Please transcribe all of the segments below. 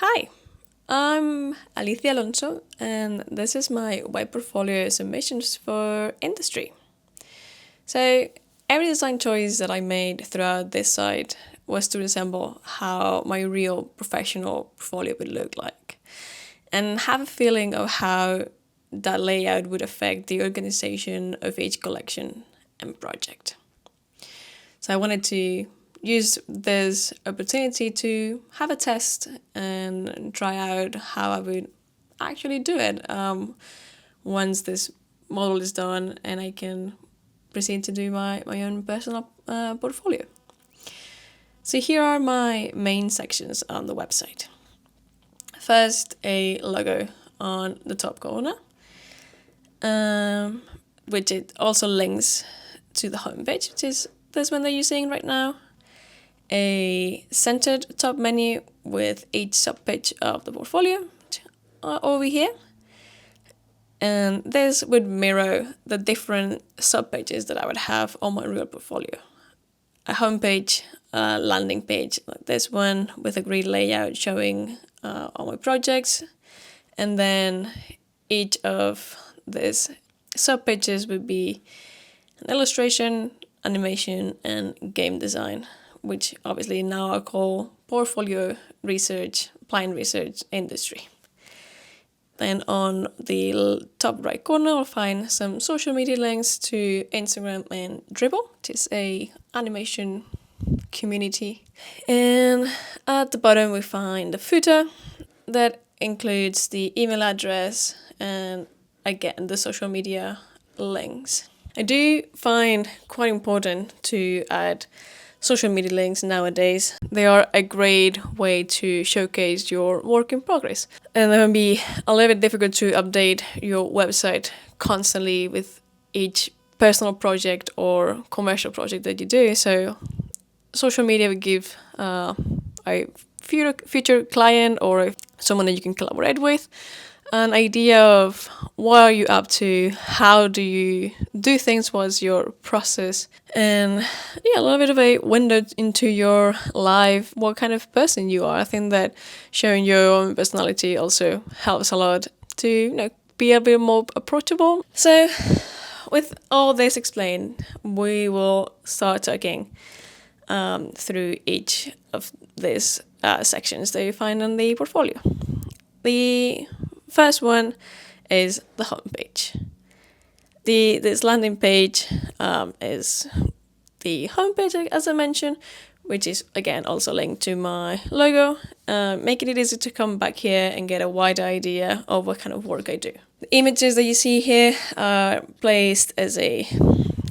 Hi, I'm Alicia Alonso, and this is my web portfolio submissions for industry. So, every design choice that I made throughout this site was to resemble how my real professional portfolio would look like, and have a feeling of how that layout would affect the organization of each collection and project. So I wanted to use this opportunity to have a test and try out how I would actually do it once this model is done and I can proceed to do my own personal portfolio. So here are my main sections on the website. First, a logo on the top corner, which it also links to the homepage, which is this one that you're seeing right now. A centered top menu with each subpage of the portfolio over here. And this would mirror the different subpages that I would have on my real portfolio. A homepage, a landing page like this one with a grid layout showing all my projects. And then each of these subpages would be an illustration, animation, and game design, which obviously now I call portfolio research, applied research industry. Then on the top right corner, I'll find some social media links to Instagram and Dribble, which is a animation community. And at the bottom, we find the footer that includes the email address and again the social media links. I do find quite important to add social media links nowadays. They are a great way to showcase your work in progress. And it can be a little bit difficult to update your website constantly with each personal project or commercial project that you do. So social media will give a future client or someone that you can collaborate with an idea of what are you up to, how do you do things, what's your process, and a little bit of a window into your life, what kind of person you are. I think that showing your own personality also helps a lot to be a bit more approachable. So with all this explained, we will start talking through each of these sections that you find on the portfolio. The first one is the homepage. This landing page is the homepage, as I mentioned, which is again also linked to my logo, making it easy to come back here and get a wider idea of what kind of work I do. The images that you see here are placed as a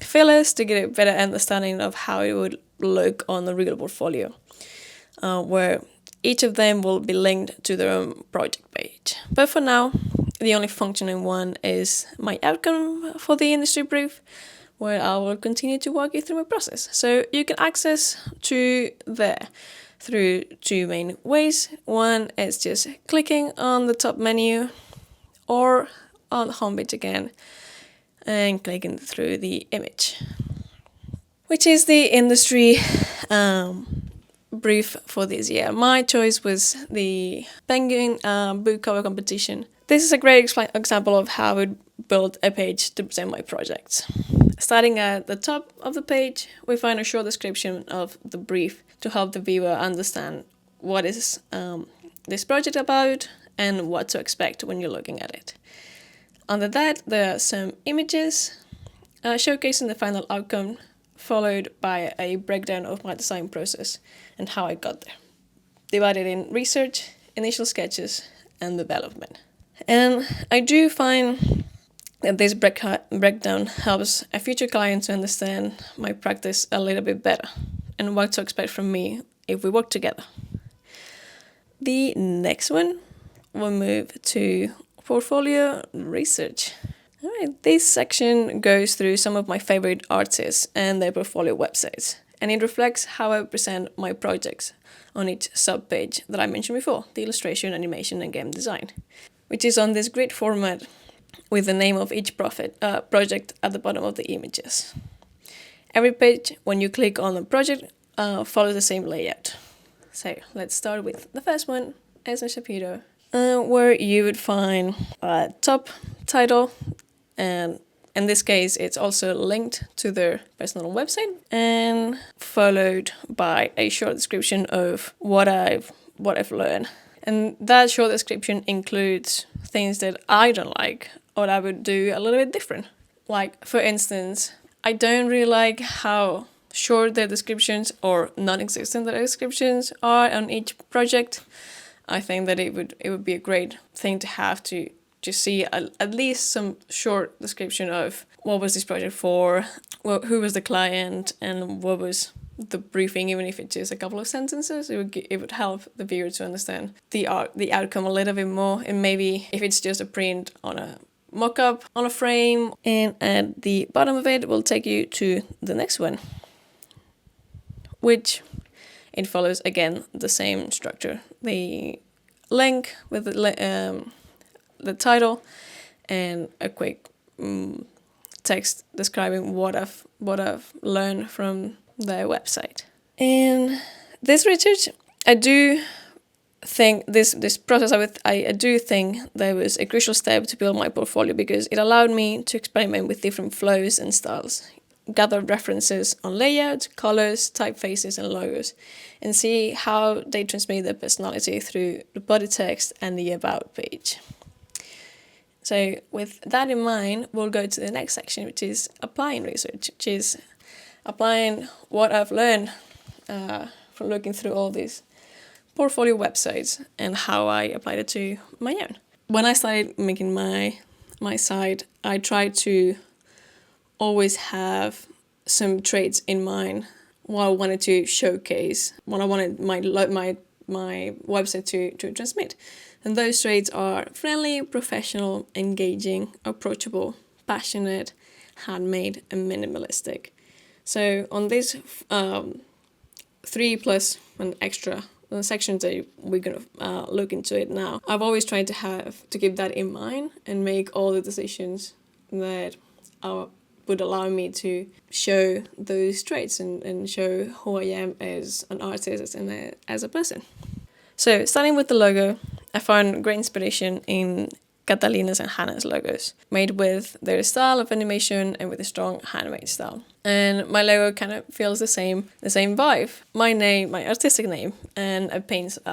fillers to get a better understanding of how it would look on the real portfolio, where each of them will be linked to their own project page. But for now, the only functioning one is my outcome for the industry brief, where I will continue to walk you through my process. So you can access to there through two main ways. One is just clicking on the top menu or on the homepage again and clicking through the image, which is the industry brief for this year. My choice was the Penguin book cover competition. This is a great example of how I would build a page to present my projects. Starting at the top of the page, we find a short description of the brief to help the viewer understand what is this project about and what to expect when you're looking at it. Under that, there are some images showcasing the final outcome, followed by a breakdown of my design process and how I got there, divided in research, initial sketches, and development. And I do find that this breakdown helps a future client to understand my practice a little bit better and what to expect from me if we work together. The next one will move to portfolio research. All right, this section goes through some of my favorite artists and their portfolio websites, and it reflects how I present my projects on each subpage that I mentioned before, the illustration, animation, and game design, which is on this grid format with the name of each project at the bottom of the images. Every page, when you click on the project, follows the same layout. So let's start with the first one, Esme Shapiro, where you would find a top title, and in this case it's also linked to their personal website, and followed by a short description of what I've learned. And that short description includes things that I don't like or that I would do a little bit different. Like, for instance, I don't really like how short the descriptions or non-existent the descriptions are on each project. I think that it would be a great thing to have to just see at least some short description of what was this project for, who was the client, and what was the briefing, even if it's just a couple of sentences. It would help the viewer to understand the outcome a little bit more, and maybe if it's just a print on a mock-up on a frame, and at the bottom of it will take you to the next one, which it follows again the same structure. The link with the title and a quick text describing what I've learned from their website. And this research, I do think this process, I do think there was a crucial step to build my portfolio, because it allowed me to experiment with different flows and styles, gather references on layout, colors, typefaces, and logos, and see how they transmit their personality through the body text and the about page. So with that in mind, we'll go to the next section, which is applying research, which is applying what I've learned from looking through all these portfolio websites and how I applied it to my own. When I started making my site, I tried to always have some traits in mind what I wanted to showcase, what I wanted my website to transmit. And those traits are friendly, professional, engaging, approachable, passionate, handmade, and minimalistic. So on these 3 plus an extra sections that we're going to look into it now, I've always tried to keep that in mind and make all the decisions that would allow me to show those traits and show who I am as an artist and as a person. So starting with the logo, I found great inspiration in Catalina's and Hannah's logos, made with their style of animation and with a strong handmade style. And my logo kind of feels the same vibe. My name, my artistic name, and a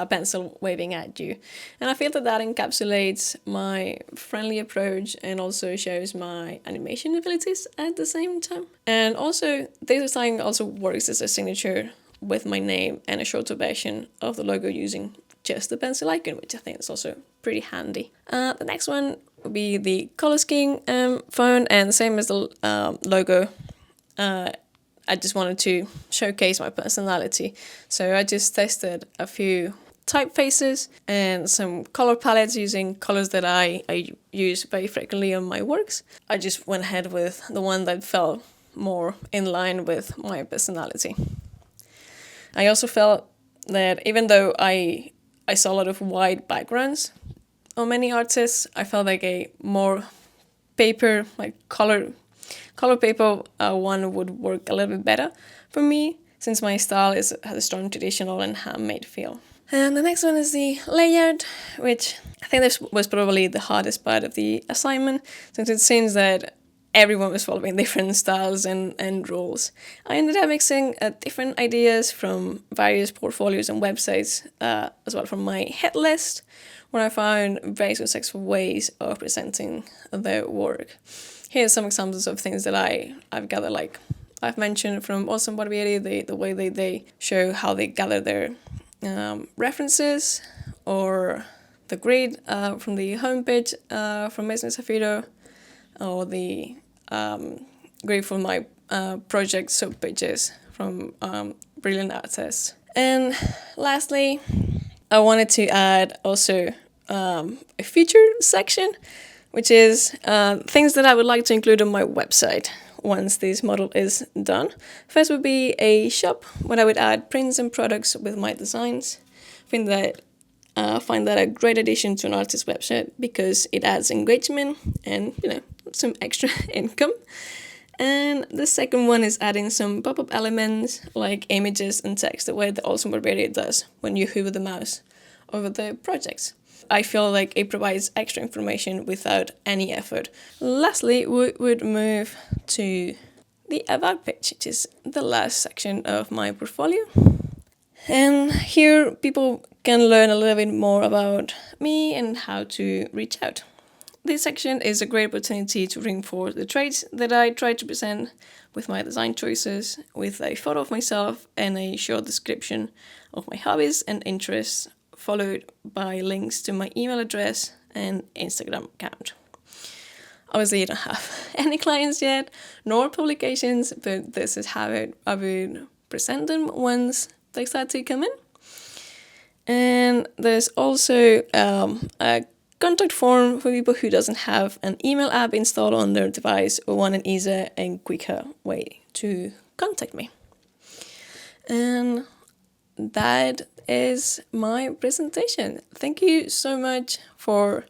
pencil waving at you. And I feel that encapsulates my friendly approach and also shows my animation abilities at the same time. And also, this design also works as a signature with my name and a shorter version of the logo using just the pencil icon, which I think is also pretty handy. The next one would be the color scheme font, and same as the logo. I just wanted to showcase my personality, so I just tested a few typefaces and some color palettes using colors that I use very frequently on my works. I just went ahead with the one that felt more in line with my personality. I also felt that even though I saw a lot of white backgrounds on many artists, I felt like a more paper, like color paper one would work a little bit better for me, since my style has a strong traditional and handmade feel. And the next one is the layout, which I think this was probably the hardest part of the assignment, since it seems that everyone was following different styles and rules. I ended up mixing different ideas from various portfolios and websites, as well from my hit list, where I found very successful ways of presenting their work. Here's some examples of things that I've gathered, like I've mentioned from Awesome Barbieri, the way they show how they gather their references, or the grid from the homepage from Esme Shapiro, or the grid from my project subpages from brilliant artists. And lastly, I wanted to add also a featured section, which is things that I would like to include on my website once this model is done. First would be a shop where I would add prints and products with my designs. I find that a great addition to an artist's website because it adds engagement and, some extra income. And the second one is adding some pop-up elements like images and text, the way that Awesome Barbieri does when you hover the mouse over the projects. I feel like it provides extra information without any effort. Lastly, we would move to the About page, which is the last section of my portfolio. And here people can learn a little bit more about me and how to reach out. This section is a great opportunity to reinforce the traits that I try to present with my design choices, with a photo of myself and a short description of my hobbies and interests, followed by links to my email address and Instagram account. Obviously, I don't have any clients yet, nor publications, but this is how I would present them once they start to come in. And there's also a contact form for people who doesn't have an email app installed on their device or want an easier and quicker way to contact me. And that is my presentation. Thank you so much for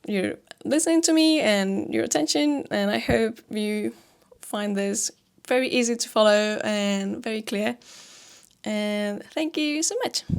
your listening to me and your attention, and I hope you find this very easy to follow and very clear. And thank you so much.